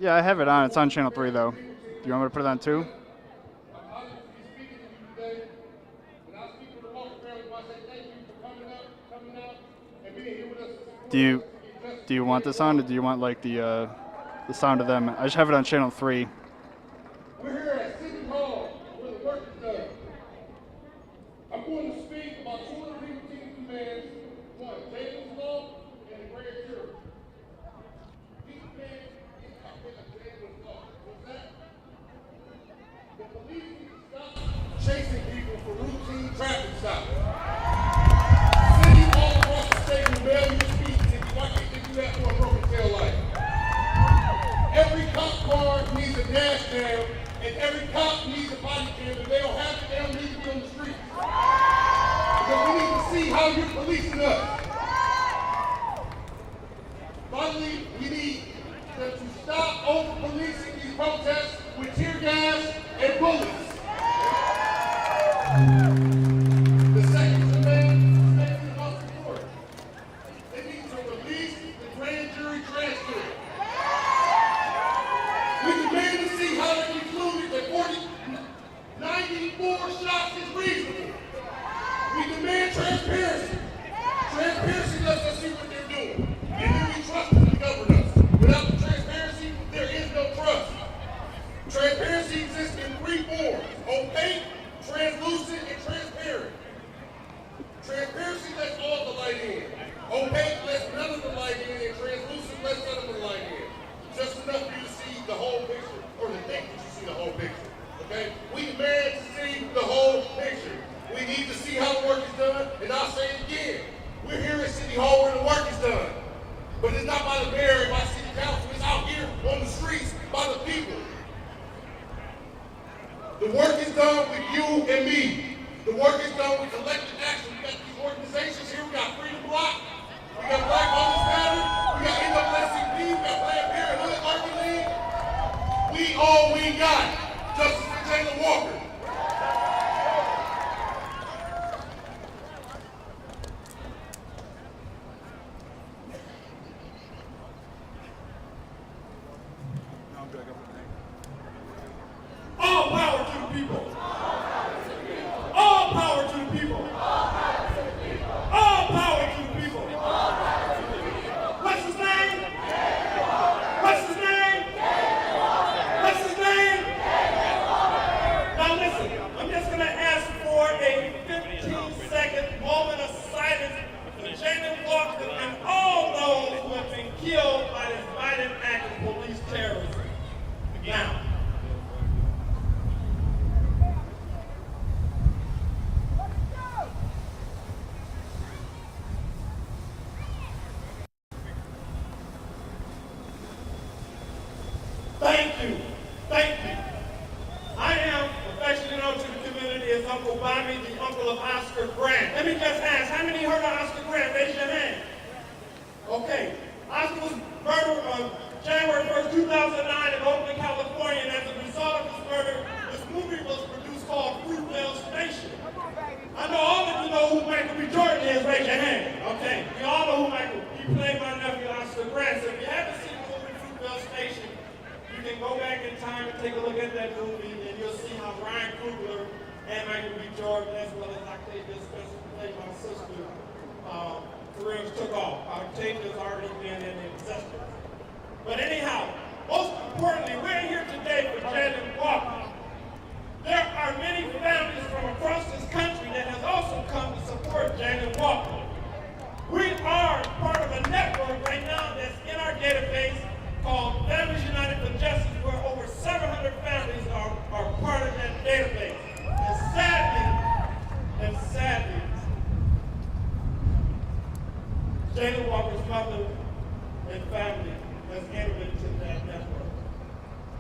Yeah, I have it on. It's on channel 3, though. Do you want me to put it on 2? Do you do you want this on, or do you want like the sound of them? I just have it on channel 3. We're here at City Hall where the work is done. I'm going to speak about two of the routine demands. One, Jayland Walker and the grand jury. These demands is something that Jayland Walker. What's that? The police need to stop chasing people for routine traffic stops. City all across the state will bail you speeds if you do that for a broken tail light. Every cop car needs a dash cam, and every cop needs a body cam. If they don't have it, they don't need to be on the street. Because we need to see how you're policing us. Finally, we need them to stop over-policing these protests with tear gas and bullets. The second demand is the most important. They need to release the grand jury transcript. We demand to see how they concluded that 94 shots is reasonable. We demand transparency. Transparency lets us see what they're doing. And then we trust them to govern us. Without the transparency, there is no trust. Transparency exists in three forms: opaque, translucent, and transparent. Transparency lets all the light in. Opaque lets none of the light in, and translucent lets none of the light in. Just enough for you to see the whole picture, or to think that you see the whole picture. Okay? We demand to see the whole picture. We need to see how the work is done, and I'll say it again. We're here at City Hall where the work is done. But it's not by the mayor and by city council, it's out here on the streets by the people. The work is done with you and me. The work is done with collective action. We got these organizations here. We got Freedom Block. We got Black Lives Matter. We got NAACP. We got Planned Parenthood, Akron League. We all we got. Justice for Jayland Walker. All power to the people. All power to the people. All power to the people. What's his name? What's his name? What's his name? Now listen, I'm just going to ask for a 15-second moment of silence for Jayland Walker and all those who have been killed by this violent act of police terrorism. Now. Thank you. Thank you. I am affectionately known to the community as Uncle Bobby, the uncle of Oscar Grant. Let me just ask, how many heard of Oscar Grant? Raise your hand. Okay. Oscar was murdered on January 1st, 2009 in Oakland, California, and as a result of his murder, this movie was produced called Fruitvale Station. I know all of you know who Michael B. Jordan is. Raise your hand. Okay. We all know who Michael. He played my nephew, Oscar Grant. So if you haven't seen the movie Fruitvale Station, you can go back in time and take a look at that movie, and you'll see how Ryan Coogler and Michael B. Jordan, as well as Octavia Spencer, who played my sister, careers took off. Octavia's already been in existence. But anyhow, most importantly, we're here today for Jayland Walker. There are many families from across this country that has also come to support Jayland Walker. We are part of a network right now that's in our database called Families United for Justice, where over 700 families are part of that database. And sadly, Jayland Walker's mother and family has entered into that network.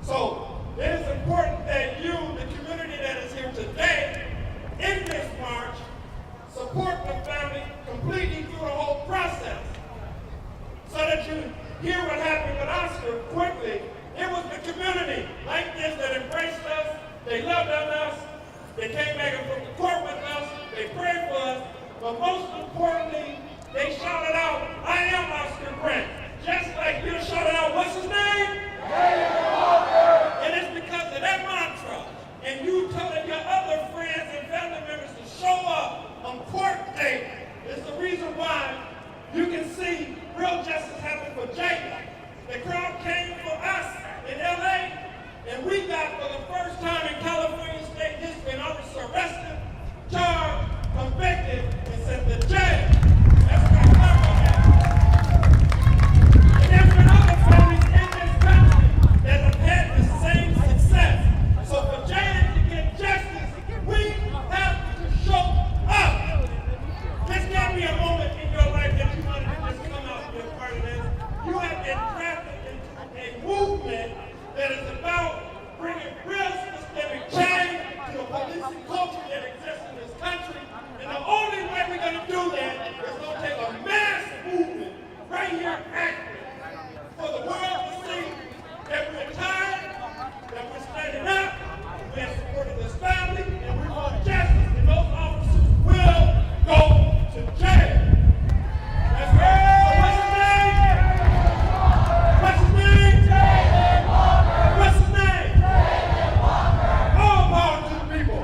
So it is important that you, the community that is here today, in this march, support the family completely through the whole process. So that you hear what happened with Oscar quickly. It was the community like this that embraced us, they loved on us, they came back and put the court with us, they prayed for us, but most importantly, they shouted out, "I am Oscar Grant," just like and drafted into a movement that is about bringing real systemic change to the policing culture that exists in this country. And the only way we're going to do that is going to take a mass movement right here in Akron for the world to see that we're tired, that we're standing up, we have supported this family, and we want justice, and those officers will go to jail. That's right. So what's his name? What's his name? Jayland Walker. What's his name? Jayland Walker. All power to the people.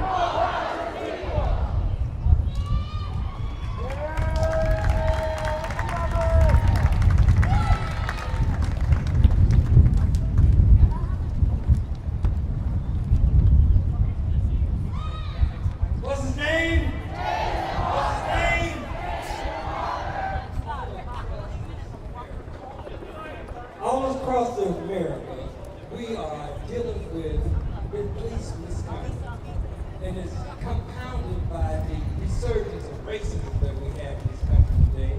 What's his name? What's his name? All across America, we are dealing with police misconduct, and it's compounded by the resurgence of racism that we have in this country today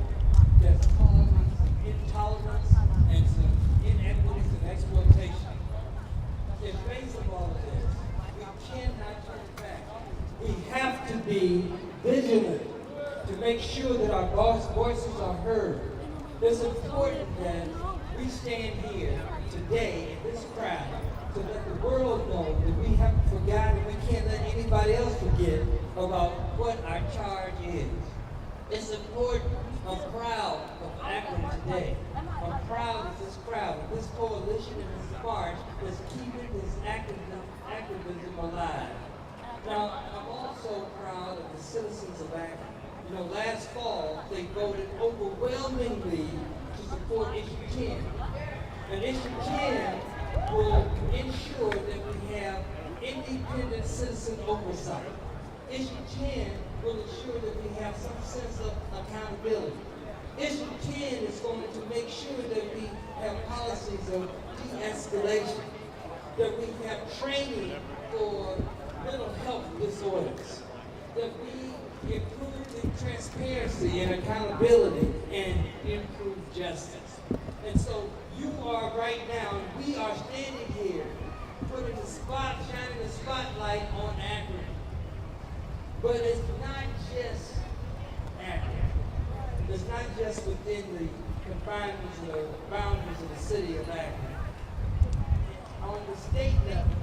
that's causing some intolerance and some inequities and exploitation. In face of all of this, we cannot turn back. We have to be vigilant to make sure that our voices are heard. It's important that we stand here today in this crowd to let the world know that we haven't forgotten, we can't let anybody else forget about what our charge is. It's important. I'm proud of Akron today. I'm proud of this crowd, of this coalition and this march that's keeping this activism alive. Now, I'm also proud of the citizens of Akron. You know, last fall, they voted overwhelmingly to support Issue 10. And Issue 10 will ensure that we have independent citizen oversight. Issue 10 will ensure that we have some sense of accountability. Issue 10 is going to make sure that we have policies of de-escalation, that we have training for mental health disorders, that we improve the transparency and accountability and improve justice. And so you are right now, we are standing here, shining the spotlight on Akron. But it's not just Akron. It's not just within the confinements of the boundaries of the city of Akron. On the state level,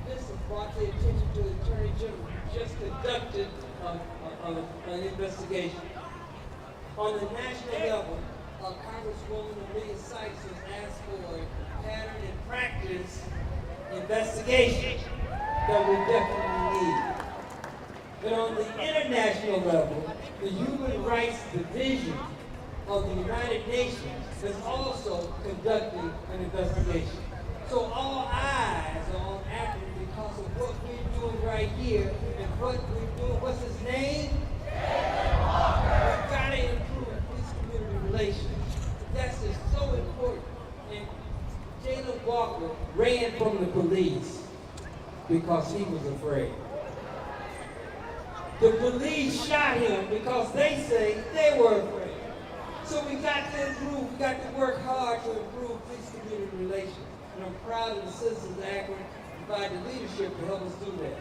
this has brought the attention to the Attorney General, who just conducted an investigation. On the national level, Congresswoman Amelia Sykes has asked for a pattern and practice investigation that we definitely need. But on the international level, the Human Rights Division of the United Nations is also conducting an investigation. So all eyes are on Akron because of what we're doing right here and what we're doing. What's his name? We've got to improve police-community relations. That's just so important. And Jayland Walker ran from the police because he was afraid. The police shot him because they say they were afraid. So we got to improve, we got to work hard to improve police-community relations. And I'm proud of the citizens of Akron to provide the leadership to help us do that.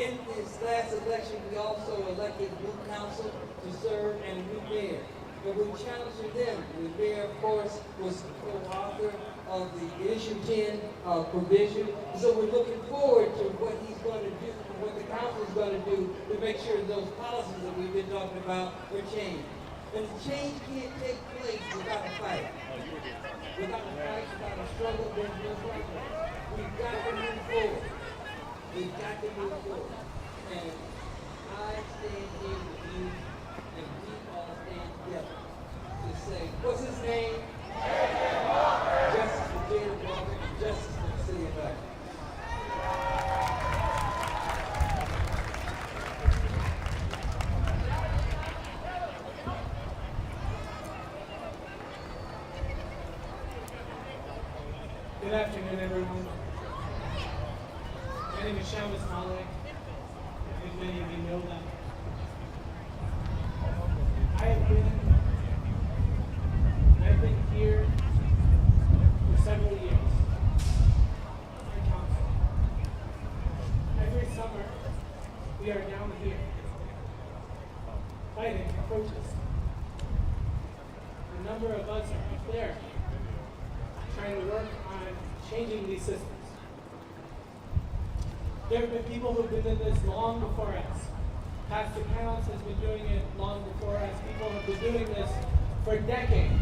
In this last election, we also elected a new council to serve and a new mayor. But we're challenging them. The mayor, of course, was the co-author of the Issue 10 provision. So we're looking forward to what he's going to do, what the council is going to do to make sure those policies that we've been talking about are changed. And change can't take place without a fight. Without a fight, without a struggle, there's no progress. We've got to move forward. We've got to move forward. And I stand here with you, and we all stand together to say, what's his name? Jayland Walker. Justice for Jayland Walker and justice for the city of Akron. Good afternoon, everyone. My name is Shamus Malek. I think many of you know that. I've been here changing these systems. There have been people who have been in this long before us. Pastor Counts has been doing it long before us. People have been doing this for decades.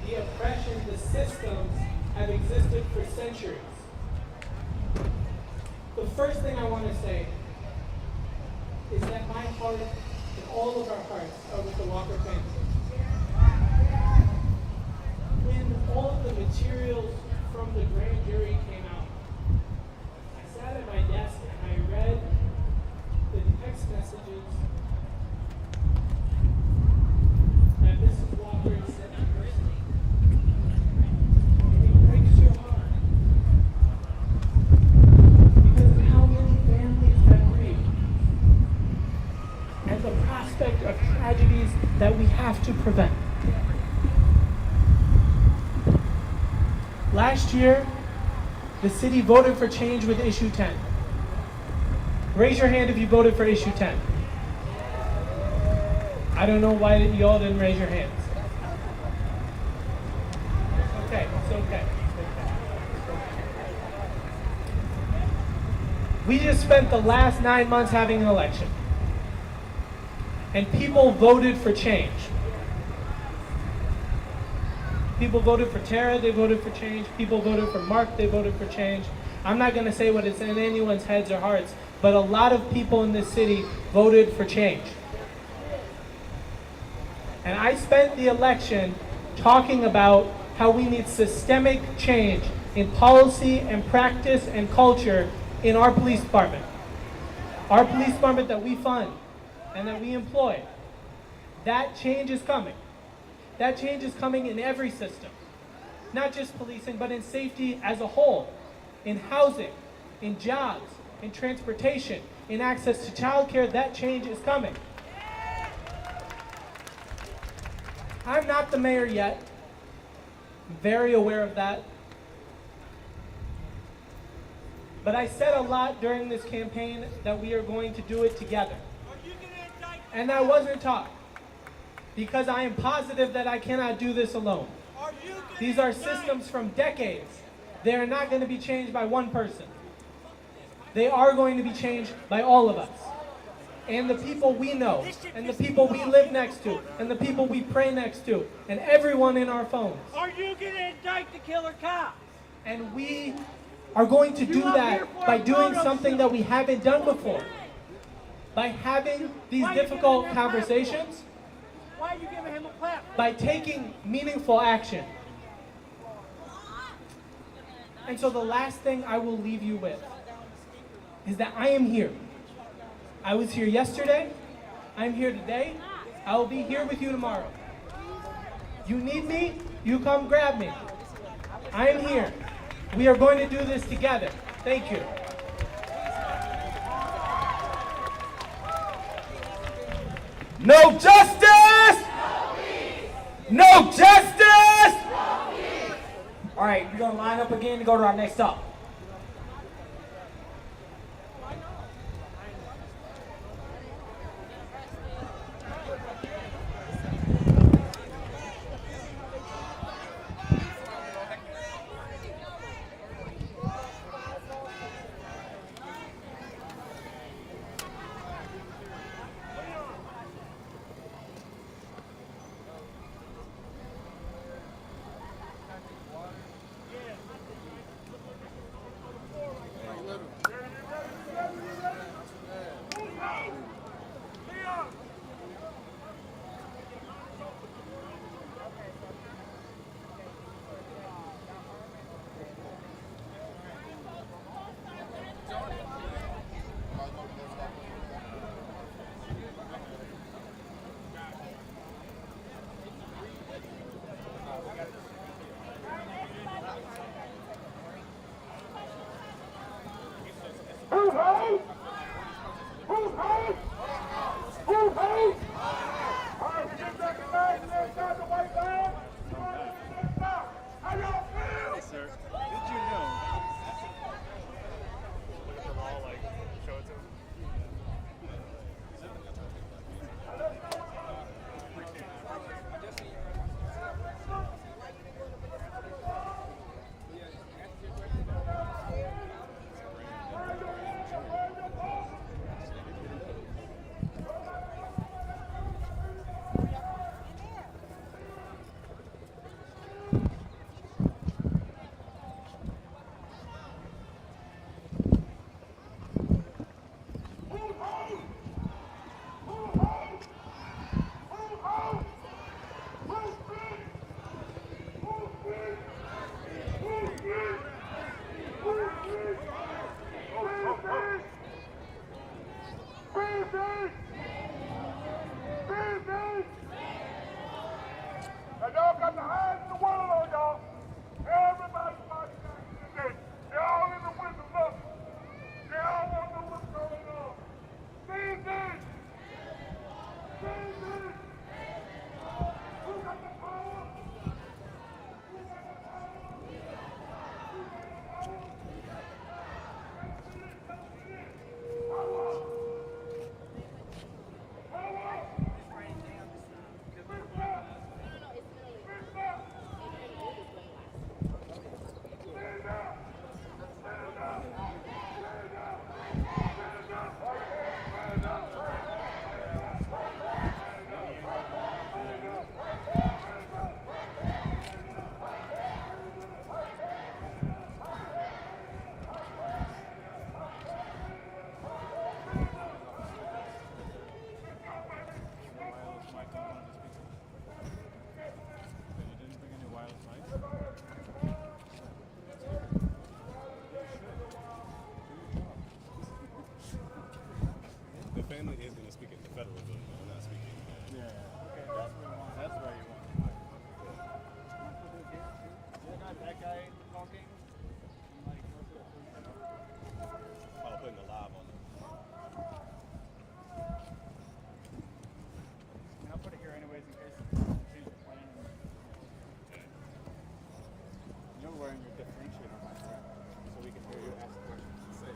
The oppression, the systems have existed for centuries. The first thing I want to say is that my heart and all of our hearts are with the Walker family. When all of the materials from the grand jury came out, I sat at my desk and I read the text messages that Mrs. Walker sent to personally. And it breaks your heart because of how many families have grieved and the prospect of tragedies that we have to prevent. Last year, the city voted for change with issue 10. Raise your hand if you voted for issue 10. I don't know why you all didn't raise your hands. It's okay, it's okay. We just spent the last 9 months having an election. And people voted for change. People voted for Tara, they voted for change. People voted for Mark, they voted for change. I'm not going to say what is in anyone's heads or hearts, but a lot of people in this city voted for change. And I spent the election talking about how we need systemic change in policy and practice and culture in our police department. Our police department that we fund and that we employ. That change is coming. That change is coming in every system. Not just policing, but in safety as a whole. In housing, in jobs, in transportation, in access to childcare, that change is coming. I'm not the mayor yet. I'm very aware of that. But I said a lot during this campaign that we are going to do it together. And that wasn't talk. Because I am positive that I cannot do this alone. These are systems from decades. They are not going to be changed by one person. They are going to be changed by all of us. And the people we know, and the people we live next to, and the people we pray next to, and everyone in our phones. Are you going to indict the killer cops? And we are going to do that by doing something that we haven't done before. By having these difficult conversations. Why are you giving him a platform? By taking meaningful action. And so the last thing I will leave you with is that I am here. I was here yesterday. I'm here today. I will be here with you tomorrow. You need me? You come grab me. I am here. We are going to do this together. Thank you. No justice! No justice! All right, we're gonna line up again to go to our next stop. wearing your differentiator mic, so we can hear you ask questions and say.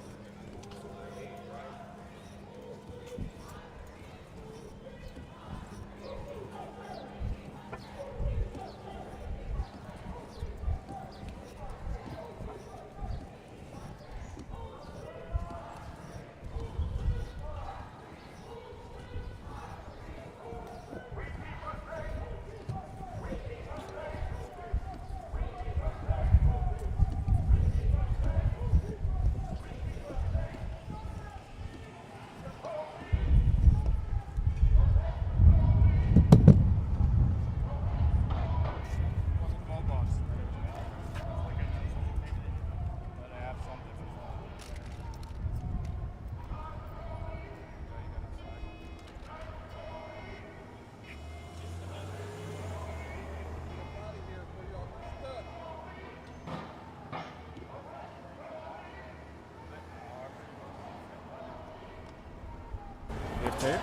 Tape?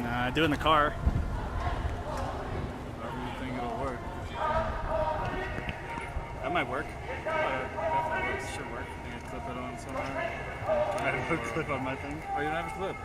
Nah, I do in the car. However you think it'll work. That might work. Definitely works. Should work. You can clip it on somewhere. I have a clip on my thing. Oh, you don't have a clip?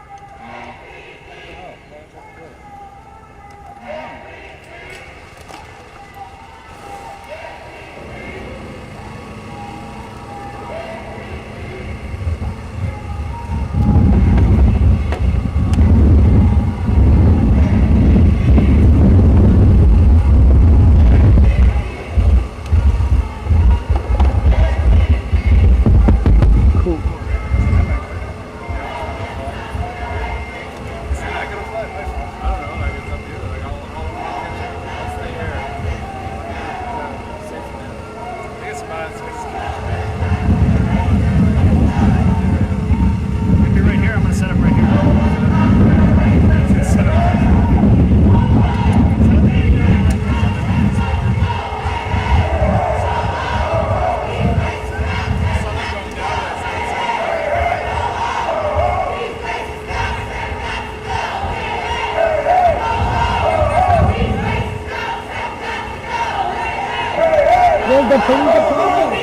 Where's the police department?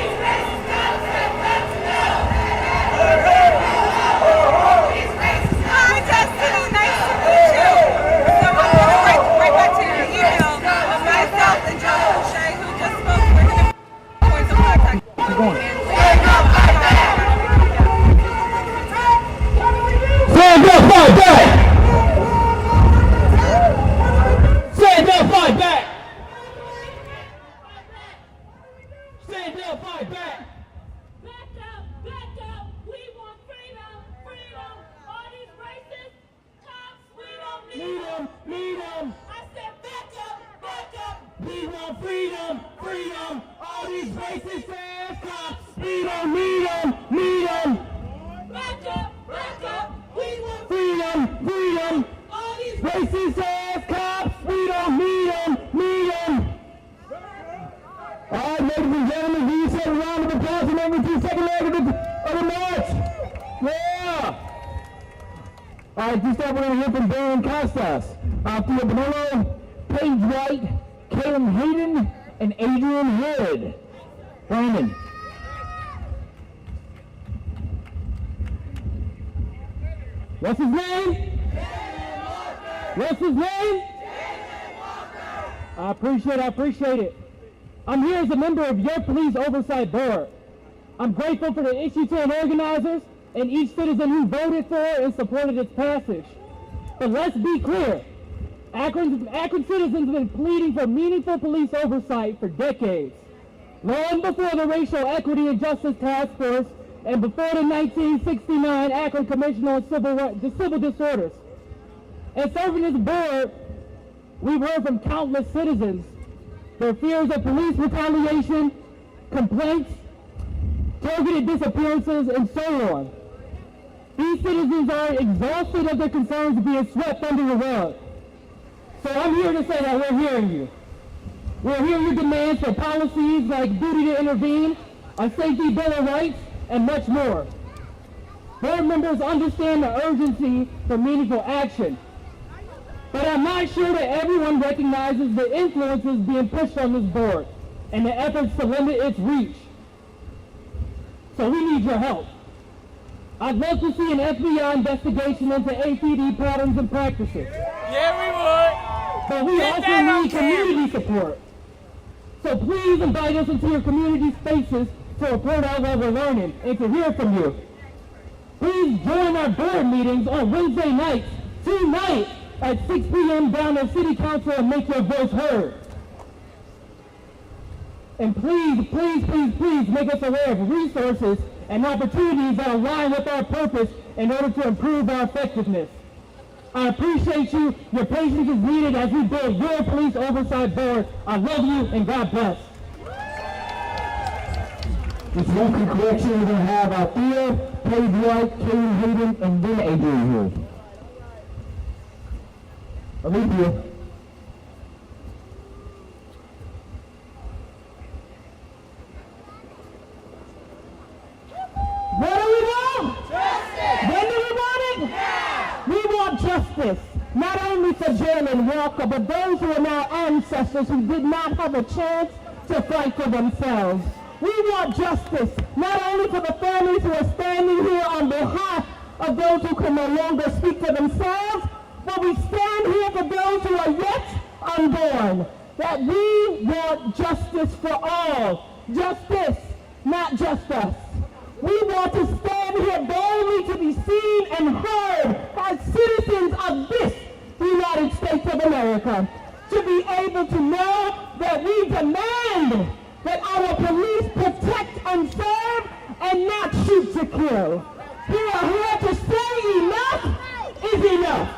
Hi, Destiny. Nice to meet you. So I'm going to right back to your email of myself and John O'Shea, who just spoke. We're going to points of contact. Keep going. Stand up, fight back! Stand up, fight back! Stand up, fight back! Back up, we want freedom, freedom. All these racist cops, we don't need them. Need 'em! I said back up. We want freedom, freedom! All these racist ass cops! We don't need 'em! Back up, we want Freedom, freedom! all these Racist ass cops! We don't need 'em! All right, ladies and gentlemen, will you say a round of applause in every 2-second leg of the march? Yeah! All right, this time we're going to hear from Baron Costas, Theo Bonello, Paige White, Caleb Hayden, and Adrian Hood. Brandon. What's his name? What's his name? I appreciate it. I'm here as a member of your police oversight board. I'm grateful for the Issue 10 organizers and each citizen who voted for and supported its passage. But let's be clear, Akron citizens have been pleading for meaningful police oversight for decades. Long before the Racial Equity and Justice Task Force and before the 1969 Akron Commission on Civil Disorders. And serving this board, we've heard from countless citizens their fears of police retaliation, complaints, targeted disappearances, and so on. These citizens are exhausted of their concerns being swept under the rug. So I'm here to say that we're hearing you. We're hearing your demands for policies like duty to intervene, a safety bill of rights, and much more. Board members understand the urgency for meaningful action. But I'm not sure that everyone recognizes the influences being pushed on this board. and the efforts to limit its reach. So we need your help. I'd love to see an FBI investigation into APD patterns and practices. Yeah, we would. But we Get also that on need community support. So please invite us into your community spaces to report out what we're learning and to hear from you. Please join our board meetings on Wednesday nights, tonight at 6 p.m. down at City Council and make your voice heard. And please, please, please, please make us aware of resources and opportunities that align with our purpose in order to improve our effectiveness. I appreciate you. Your patience is needed as we build your police oversight board. I love you and God bless. This weekly correction, we're going to have Althea, Paige White, Kaden Hayden, and then Adrian here. Alethea. What do we want? Justice! When do we want it? Now! We want justice, not only for Jayland Walker, but those who are now ancestors who did not have a chance to fight for themselves. We want justice, not only for the families who are standing here on behalf of those who can no longer speak for themselves, but we stand here for those who are yet unborn. That we want justice for all. Justice, not just us. We want to stand here boldly to be seen and heard as citizens of this United States of America. To be able to know that we demand that our police protect and serve and not shoot to kill. We are here to say enough is enough.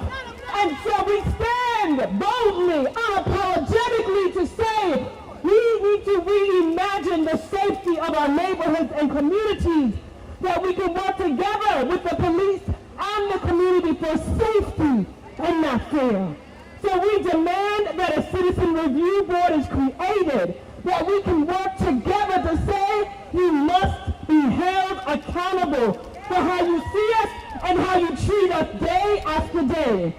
And so we stand boldly, unapologetically to say we need to reimagine the safety of our neighborhoods and communities, that we can work together with the police and the community for safety and not fear. So we demand that a citizen review board is created, that we can work together to say you must be held accountable for how you see us and how you treat us day after day.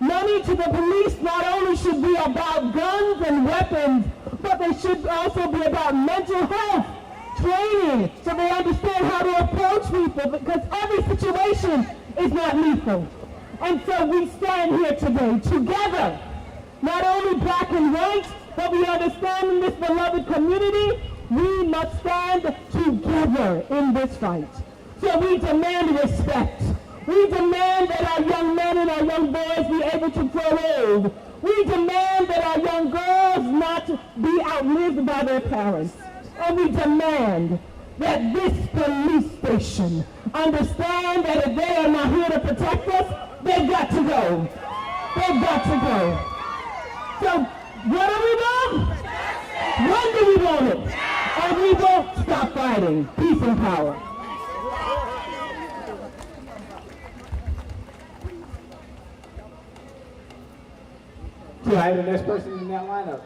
Money to the police not only should be about guns and weapons, but they should also be about mental health, training, so they understand how to approach people, because every situation is not lethal. And so we stand here today together, not only black and white, but we understand in this beloved community, we must stand together in this fight. So we demand respect. We demand that our young men and our young boys be able to grow old. We demand that our young girls not be outlived by their parents. And we demand that this police station understand that if they are not here to protect us, they've got to go. They've got to go. So what do we want? When do we want it? And we won't stop fighting. Peace and power. Do I have the next person in that lineup?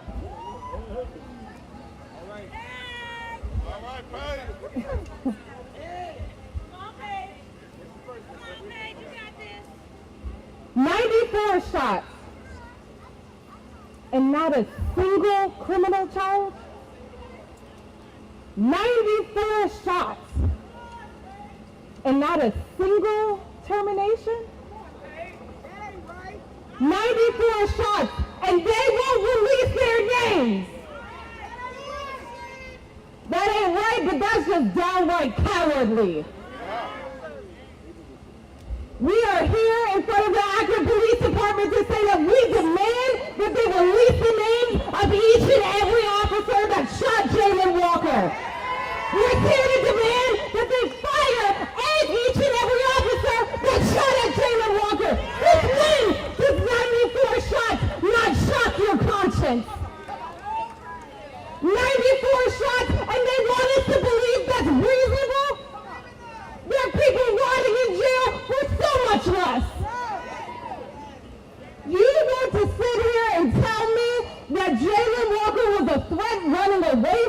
All right, Paige. Come on, Paige. Come on, Paige, you got this. 94 shots. And not a single criminal charge? 94 shots. And not a single termination? 94 shots, and they won't release their names. That ain't right, but that's just downright cowardly. We are here in front of the Akron Police Department to say that we demand that they release the names of each and every officer that shot Jayland Walker. We're here to demand that they fire each and every officer that shot at Jayland Walker. This win, this 94 shots, not shock your conscience. 94 shots, and they want us to believe that's reasonable? There are people rotting in jail for so much less. You want to sit here and tell me that Jayland Walker was a threat running away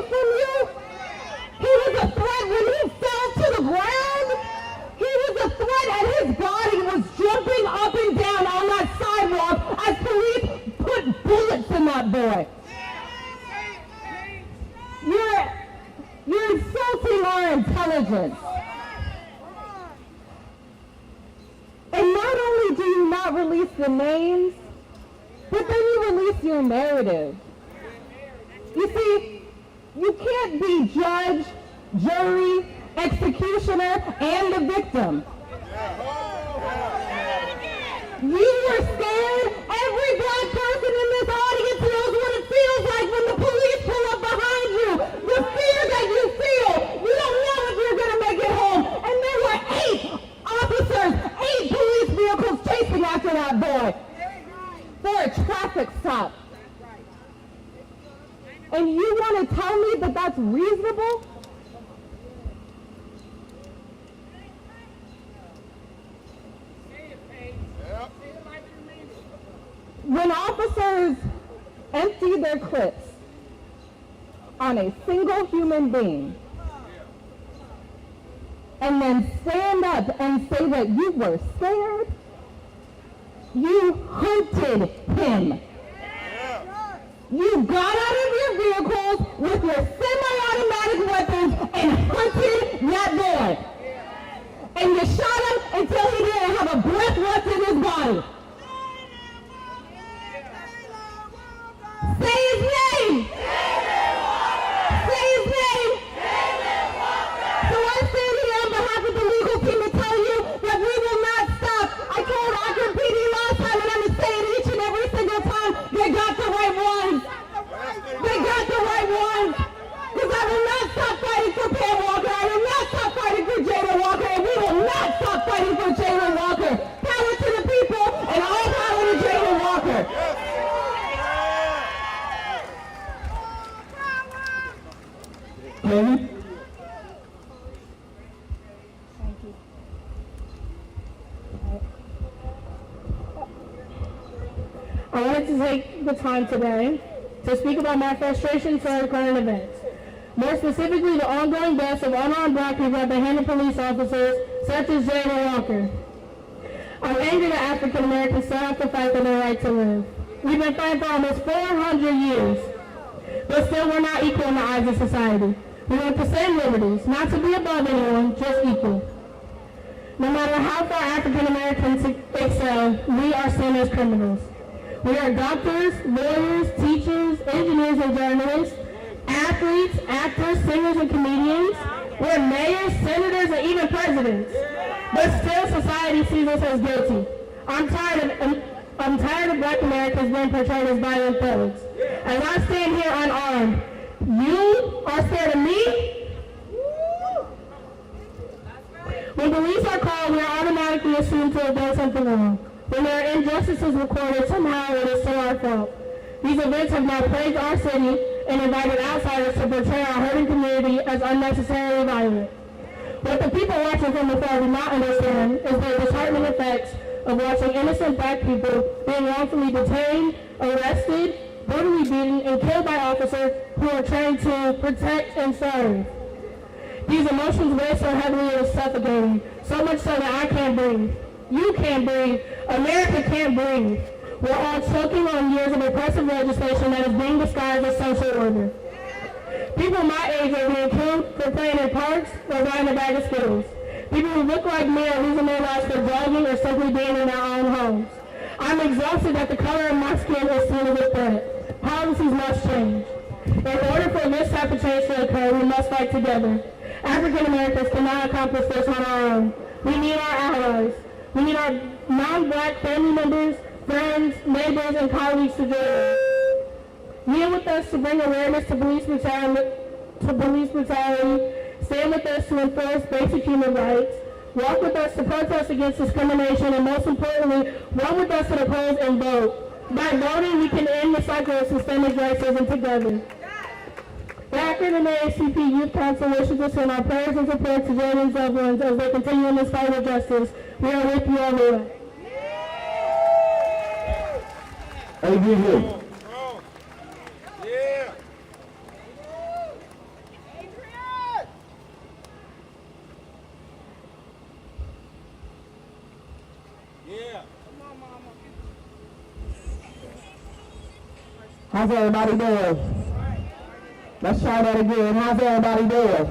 intelligence. And not only do you not release the names, but then you release your narrative. You see, you can't be judge, jury, executioner, and the victim. You were scared. Every black person in this audience knows what it feels like when the police pull up behind you. The fear that you feel. You don't know if you're going to make it home. And there were 8 officers, 8 police vehicles chasing after that boy for a traffic stop. And you want to tell me that that's reasonable? When officers empty their clips on a single human being and then stand up and say that you were scared, you hunted him. You got out of your vehicles with your semi-automatic weapons and hunted that boy. And you shot him until he didn't have a breath left in his body. Say his name! Say his name! So I stand here on behalf of the legal team to tell you that we will not stop. I told Akron PD last time, and I'm going to say it each and every single time, they got the right ones. They got the right ones. Because I will not stop fighting for Pam Walker. I will not stop fighting for Jayland Walker. And we will not stop fighting for Jayland Walker. Power to the people and all power to Jayland Walker. David? Thank you. I wanted to take the time today to speak about my frustration for current events. More specifically, the ongoing deaths of unarmed black people at the hands of police officers, such as Jayland Walker. I'm angry that African Americans still have to fight for their right to live. We've been fighting for almost 400 years, but still we're not equal in the eyes of society. We want the same liberties, not to be above anyone, just equal. No matter how far African Americans excel, we are seen as criminals. We are doctors, lawyers, teachers, engineers, and journalists, athletes, actors, singers, and comedians. We're mayors, senators, and even presidents. But still, society sees us as guilty. I'm tired of black Americans being portrayed as violent thugs. As I stand here unarmed, you are scared of me? When police are called, we are automatically assumed to have done something wrong. When there are injustices recorded, somehow it is still our fault. These events have now plagued our city and invited outsiders to portray our hurting community as unnecessarily violent. What the people watching from afar do not understand is the disheartening effects of watching innocent black people being wrongfully detained, arrested, brutally beaten, and killed by officers who are trained to protect and serve. These emotions weigh so heavily it is suffocating, so much so that I can't breathe. You can't breathe. America can't breathe. We're all choking on years of oppressive legislation that is being disguised as social order. People my age are being killed for playing in parks or buying a bag of Skittles. People who look like me are losing their lives for drugging or simply being in their own homes. I'm exhausted that the color of my skin is seen as a threat. Policies must change. In order for this type of change to occur, we must fight together. African Americans cannot accomplish this on our own. We need our allies. We need our non-black family members, friends, neighbors, and colleagues to join us. Kneel with us to bring awareness to police brutality. Stand with us to enforce basic human rights. Walk with us to protest against discrimination, and most importantly, run with us to the polls and vote. By voting, we can end the cycle of systemic racism together. The Akron and AACP Youth Council wishes to send our prayers and support to Jayland's loved ones as they continue in this fight of justice. We are with you all the way. Adrian. Yeah. Yeah. How's everybody doing? Let's try that again. How's everybody doing?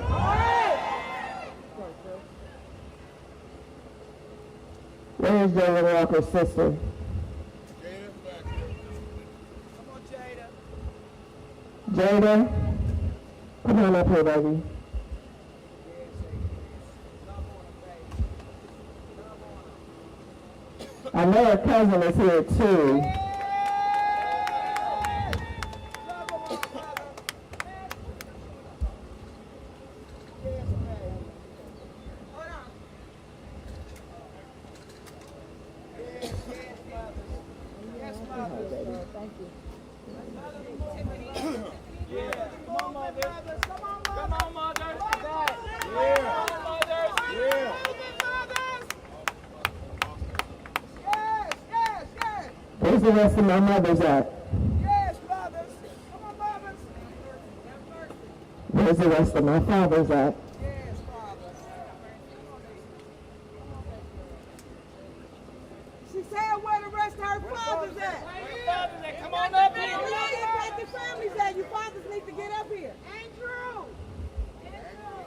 Where is Jayland Walker's sister? Jada, come on up here, baby. I know her cousin is here too. Where's the rest of my mothers at? Yes, mothers. Come on, mothers. Where's the rest of my fathers at? Yes, fathers. She said where the rest of her fathers at. Come on up here. Where your families at? You fathers need to get up here. Ain't true.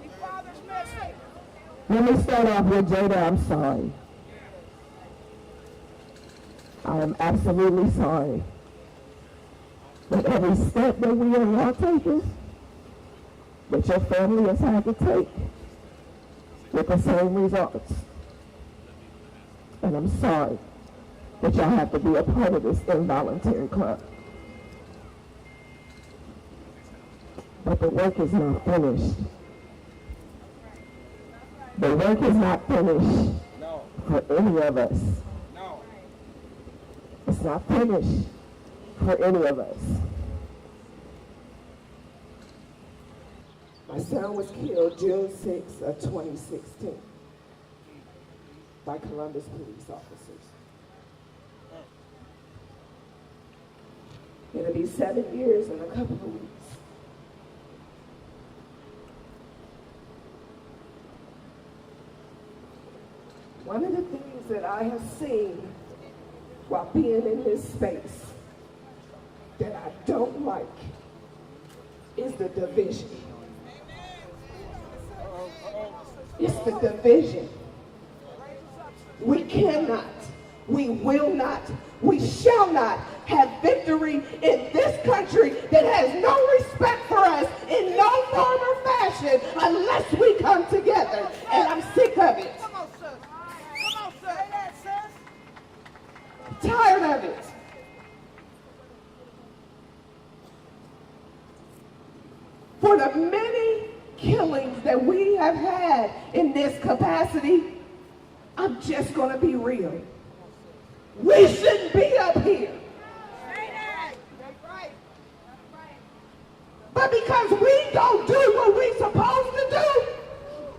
You fathers missing. Let me start off with Jada. I'm sorry. I am absolutely sorry. But every step that we are all taking, that your family has had to take, with the same results. And I'm sorry that y'all have to be a part of this involuntary club. But the work is not finished. The work is not finished for any of us. It's not finished for any of us. My son was killed June 6th of 2016 by Columbus police officers. It'll be 7 years in a couple of weeks. One of the things that I have seen while being in this space that I don't like is the division. It's the division. We cannot, we will not, we shall not have victory in this country that has no respect for us in no form or fashion unless we come together. And I'm sick of it. Come on, sis. Come on, sis. Say that, sis. Tired of it. For the many killings that we have had in this capacity, I'm just going to be real. We shouldn't be up here. But because we don't do what we're supposed to do,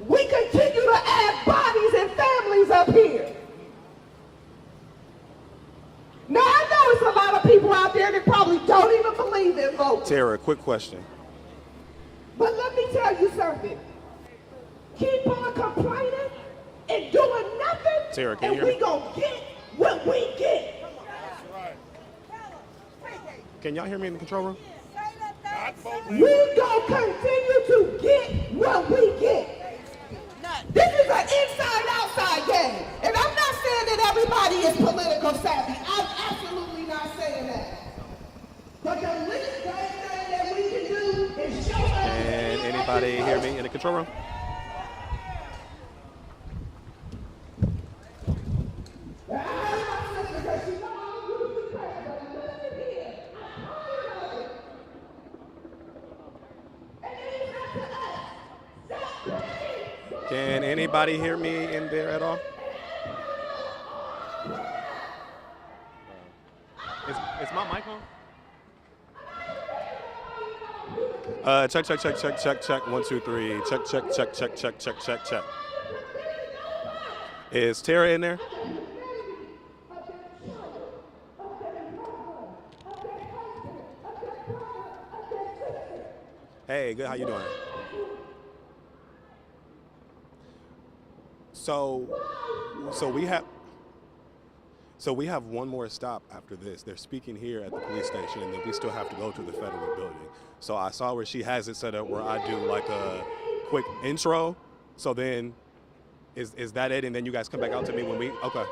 we continue to add bodies and families up here. Now, I know it's a lot of people out there that probably don't even believe in voting. Tara, quick question. But let me tell you something. Keep on complaining and doing nothing, Tara, can you and hear we me? gonna get what we get. Can y'all hear me in the control room? We gonna continue to get what we get. This is an inside-outside game. And I'm not saying that everybody is political savvy. I'm absolutely not saying that. But the least thing that we can do is show us. Can anybody hear me in the control room? Can anybody hear me in there at all? Is my mic on? Check, check, check, check, check, check. 1, 2, 3. Check, check, check, check, check, check, check, check. Is Tara in there? Hey, good. How you doing? So we have one more stop after this. They're speaking here at the police station, and then we still have to go to the federal building. So I saw where she has it set up where I do like a quick intro. So then, is that it? And then you guys come back out to me when we, okay.